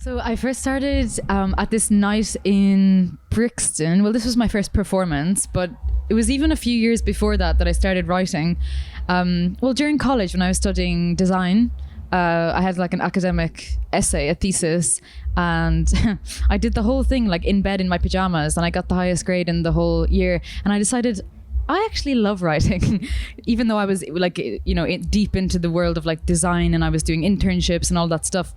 So I first started at this night in Brixton. Well, this was my first performance, but it was even a few years before that I started writing. Well, during college when I was studying design, I had like an academic essay, a thesis, and I did the whole thing like in bed in my pajamas, and I got the highest grade in the whole year. And I decided I actually love writing, even though I was like, deep into the world of like design, and I was doing internships and all that stuff.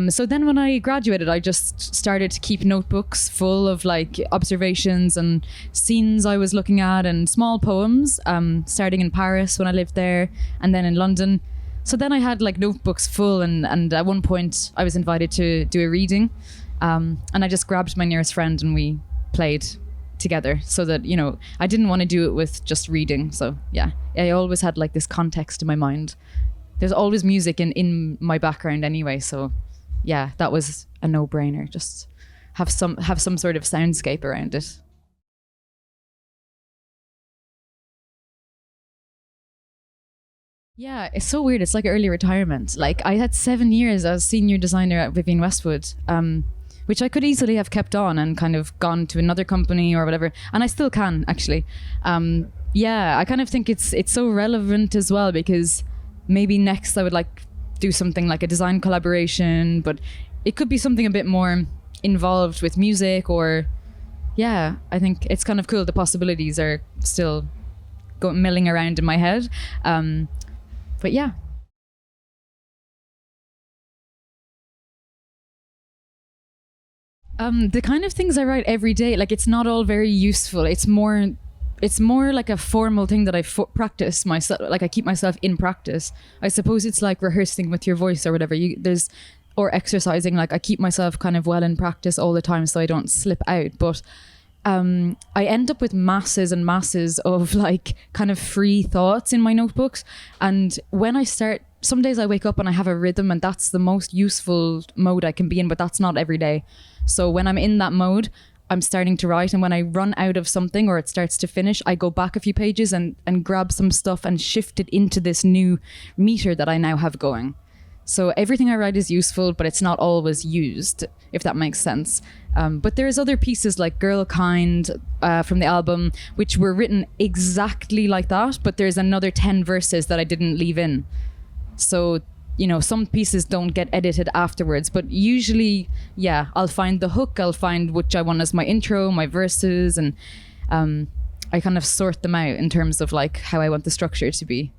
So then when I graduated, I just started to keep notebooks full of like observations and scenes I was looking at and small poems, starting in Paris when I lived there and then in London. So then I had like notebooks full, and at one point I was invited to do a reading, and I just grabbed my nearest friend and we played together, so that, I didn't want to do it with just reading. So yeah, I always had like this context in my mind. There's always music in my background anyway, so yeah, that was a no-brainer. Just have some sort of soundscape around it. Yeah, it's so weird. It's like early retirement. Like I had 7 years as senior designer at Vivienne Westwood, which I could easily have kept on and kind of gone to another company or whatever. And I still can, actually. Yeah, I kind of think it's so relevant as well, because maybe next I would like do something like a design collaboration, but it could be something a bit more involved with music, or yeah, I think it's kind of cool. The possibilities are still milling around in my head. But yeah. The kind of things I write every day, like it's not all very useful. It's more like a formal thing that I practice myself. Like I keep myself in practice. I suppose it's like rehearsing with your voice or whatever. Or exercising. Like I keep myself kind of well in practice all the time, so I don't slip out. But I end up with masses and masses of like kind of free thoughts in my notebooks. And when I start, some days I wake up and I have a rhythm, and that's the most useful mode I can be in, but that's not every day. So when I'm in that mode, I'm starting to write, and when I run out of something or it starts to finish, I go back a few pages and grab some stuff and shift it into this new meter that I now have going. So everything I write is useful, but it's not always used, if that makes sense. But there's other pieces like Girl Kind from the album, which were written exactly like that, but there's another 10 verses that I didn't leave in. So, some pieces don't get edited afterwards, but usually, yeah, I'll find the hook, I'll find which I want as my intro, my verses, and I kind of sort them out in terms of like how I want the structure to be.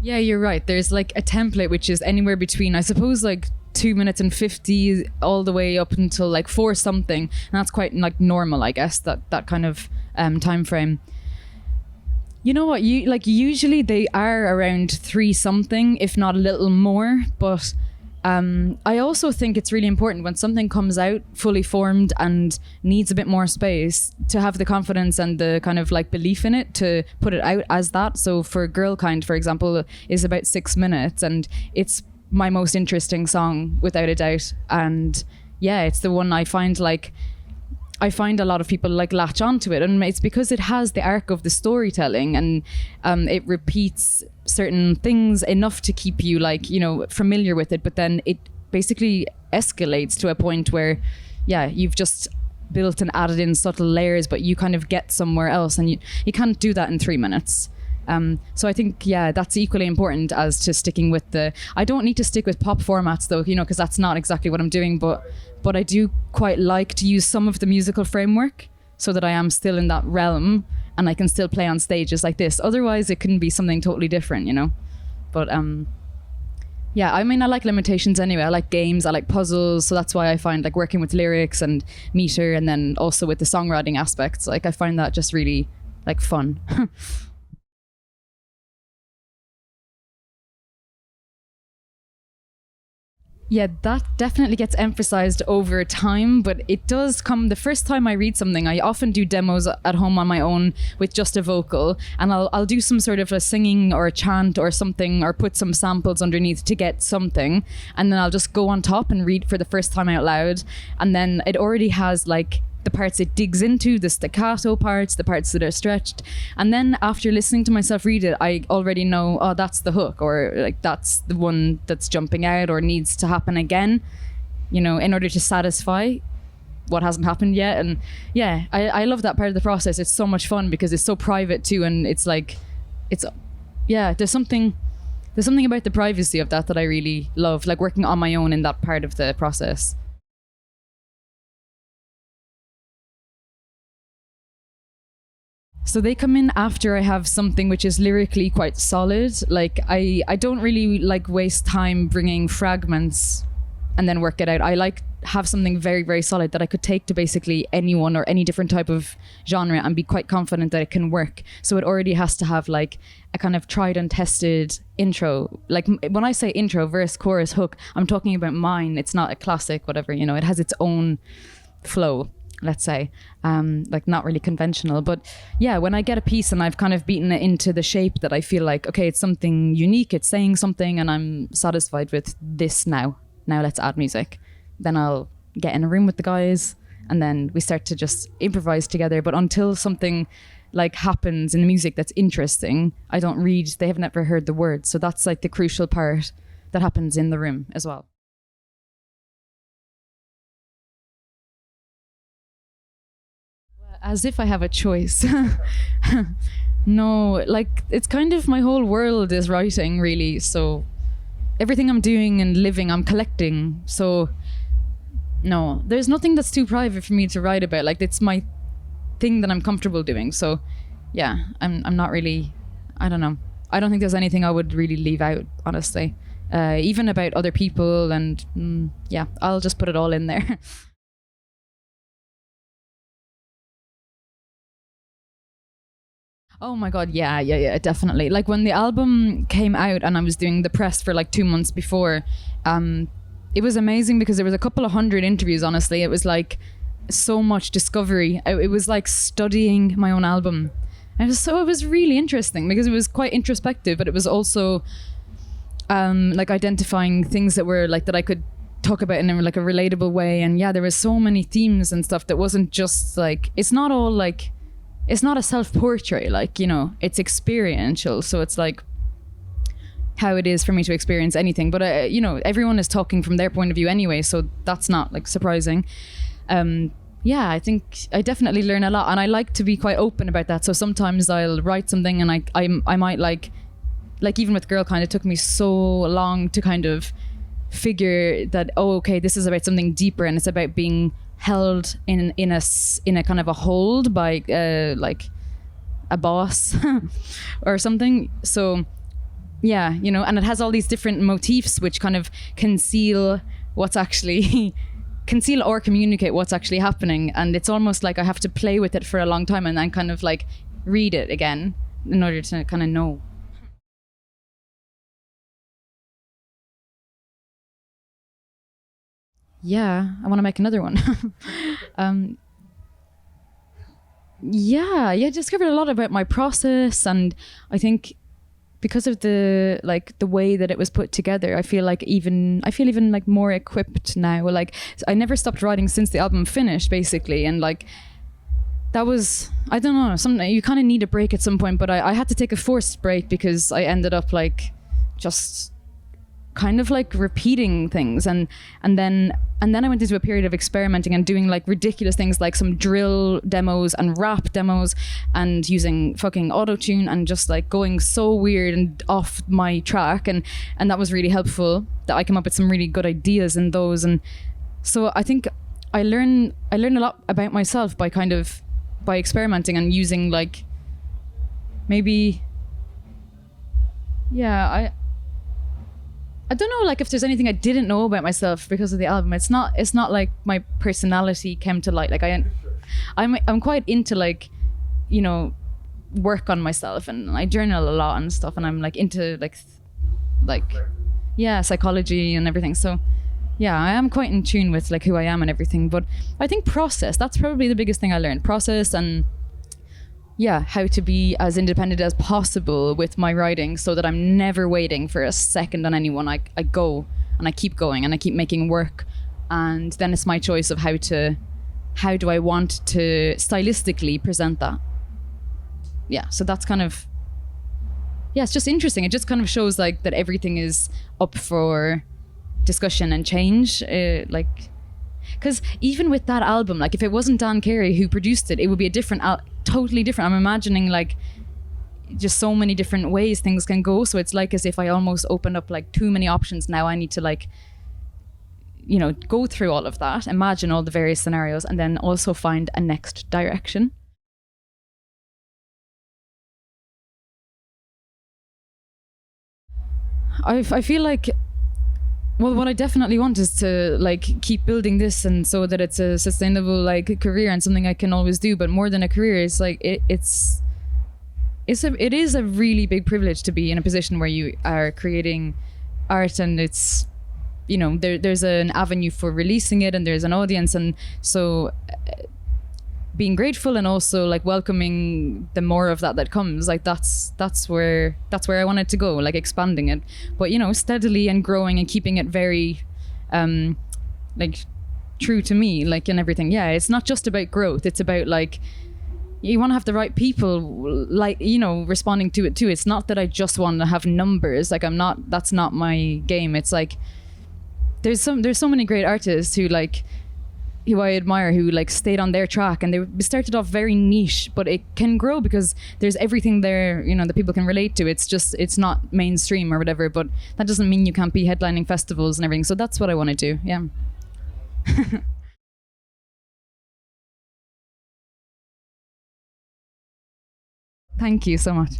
Yeah, you're right. There's like a template which is anywhere between, I suppose, like 2 minutes and 50 all the way up until like 4 something. And that's quite like normal, I guess, that kind of time frame. You know what? Usually they are around 3 something, if not a little more. But I also think it's really important when something comes out fully formed and needs a bit more space to have the confidence and the kind of like belief in it to put it out as that. So for Girl Kind, for example, is about 6 minutes, and it's my most interesting song without a doubt. And yeah, it's the one I find a lot of people like latch onto it, and it's because it has the arc of the storytelling, and it repeats certain things enough to keep you familiar with it, but then it basically escalates to a point where you've just built and added in subtle layers, but you kind of get somewhere else, and you can't do that in 3 minutes. So I think, that's equally important as to sticking with I don't need to stick with pop formats though, because that's not exactly what I'm doing, but I do quite like to use some of the musical framework so that I am still in that realm and I can still play on stages like this. Otherwise it can be something totally different, But I mean, I like limitations anyway. I like games, I like puzzles, so that's why I find like working with lyrics and meter, and then also with the songwriting aspects, like I find that just really like fun. Yeah, that definitely gets emphasized over time, but it does come the first time I read something. I often do demos at home on my own with just a vocal, and I'll do some sort of a singing or a chant or something, or put some samples underneath to get something, and then I'll just go on top and read for the first time out loud, and then it already has like the parts it digs into, the staccato parts, the parts that are stretched. And then after listening to myself read it, I already know, oh, that's the hook, or like that's the one that's jumping out or needs to happen again, you know, in order to satisfy what hasn't happened yet. And yeah, I love that part of the process. It's so much fun because it's so private too, and it's like, there's something about the privacy of that I really love, like working on my own in that part of the process. So they come in after I have something which is lyrically quite solid. Like I don't really like waste time bringing fragments and then work it out. I like have something very, very solid that I could take to basically anyone or any different type of genre and be quite confident that it can work. So it already has to have like a kind of tried and tested intro. Like when I say intro, verse, chorus, hook, I'm talking about mine. It's not a classic, whatever, you know, it has its own flow, let's say, like not really conventional. But yeah, when I get a piece and I've kind of beaten it into the shape that I feel like, okay, it's something unique, it's saying something, and I'm satisfied with this now let's add music. Then I'll get in a room with the guys and then we start to just improvise together. But until something like happens in the music that's interesting, I don't read, they have never heard the words. So that's like the crucial part that happens in the room as well. As if I have a choice. No, like it's kind of my whole world is writing really. So everything I'm doing and living, I'm collecting. So no, there's nothing that's too private for me to write about. Like it's my thing that I'm comfortable doing. So yeah, I'm not really, I don't know. I don't think there's anything I would really leave out, honestly. Even about other people and yeah, I'll just put it all in there. Oh my God, yeah, definitely. Like when the album came out and I was doing the press for like 2 months before, it was amazing because there was a couple of hundred interviews, honestly. It was like so much discovery. It was like studying my own album. And it was really interesting because it was quite introspective, but it was also like identifying things that were like, that I could talk about in like a relatable way. And yeah, there was so many themes and stuff that wasn't just like, it's not all like, it's not a self-portrait, like, you know, it's experiential. So it's like how it is for me to experience anything. But, you know, everyone is talking from their point of view anyway. So that's not like surprising. Yeah, I think I definitely learn a lot. And I like to be quite open about that. So sometimes I'll write something and I might like even with Girl Kind, it took me so long to kind of figure that, oh, okay, this is about something deeper and it's about being held in a kind of a hold by like a boss or something. So yeah, you know, and it has all these different motifs which kind of conceal what's actually conceal or communicate what's actually happening. And it's almost like I have to play with it for a long time and then kind of like read it again in order to kind of know. Yeah, I want to make another one. I discovered a lot about my process, and I think because of the way that it was put together, I feel even like more equipped now. Like I never stopped writing since the album finished, basically, and like that was, I don't know, something you kind of need a break at some point, but I had to take a forced break because I ended up like just kind of like repeating things and then I went into a period of experimenting and doing like ridiculous things like some drill demos and rap demos and using fucking auto-tune and just like going so weird and off my track, and that was really helpful that I came up with some really good ideas in those. And so I think I learned a lot about myself by experimenting and using like maybe I don't know, like if there's anything I didn't know about myself because of the album. It's not like my personality came to light. Like I'm quite into like, you know, work on myself, and I journal a lot and stuff, and I'm like into psychology and everything. So yeah, I am quite in tune with like who I am and everything. But I think process, that's probably the biggest thing I learned. Process and yeah, how to be as independent as possible with my writing so that I'm never waiting for a second on anyone. I go and I keep going and I keep making work, and then it's my choice of how how do I want to stylistically present that? Yeah, so that's kind of, yeah, it's just interesting. It just kind of shows like that everything is up for discussion and change. Like, because even with that album, like if it wasn't Dan Carey who produced it, it would be a different, totally different. I'm imagining like just so many different ways things can go. So it's like as if I almost opened up like too many options. Now I need to like, you know, go through all of that, imagine all the various scenarios, and then also find a next direction. I feel like, well, what I definitely want is to like keep building this, and so that it's a sustainable like career and something I can always do. But more than a career, it's like it is a really big privilege to be in a position where you are creating art, and it's, you know, there's an avenue for releasing it, and there's an audience, and so being grateful and also like welcoming the more of that comes, like that's where I want it to go, like expanding it, but you know, steadily and growing and keeping it very like true to me, like, and everything. Yeah, it's not just about growth, it's about like you want to have the right people, like, you know, responding to it too. It's not that I just want to have numbers, like that's not my game. It's like there's so many great artists who I admire, who like stayed on their track, and they started off very niche, but it can grow because there's everything there, you know, that people can relate to. It's not mainstream or whatever, but that doesn't mean you can't be headlining festivals and everything. So that's what I want to do. Yeah. Thank you so much.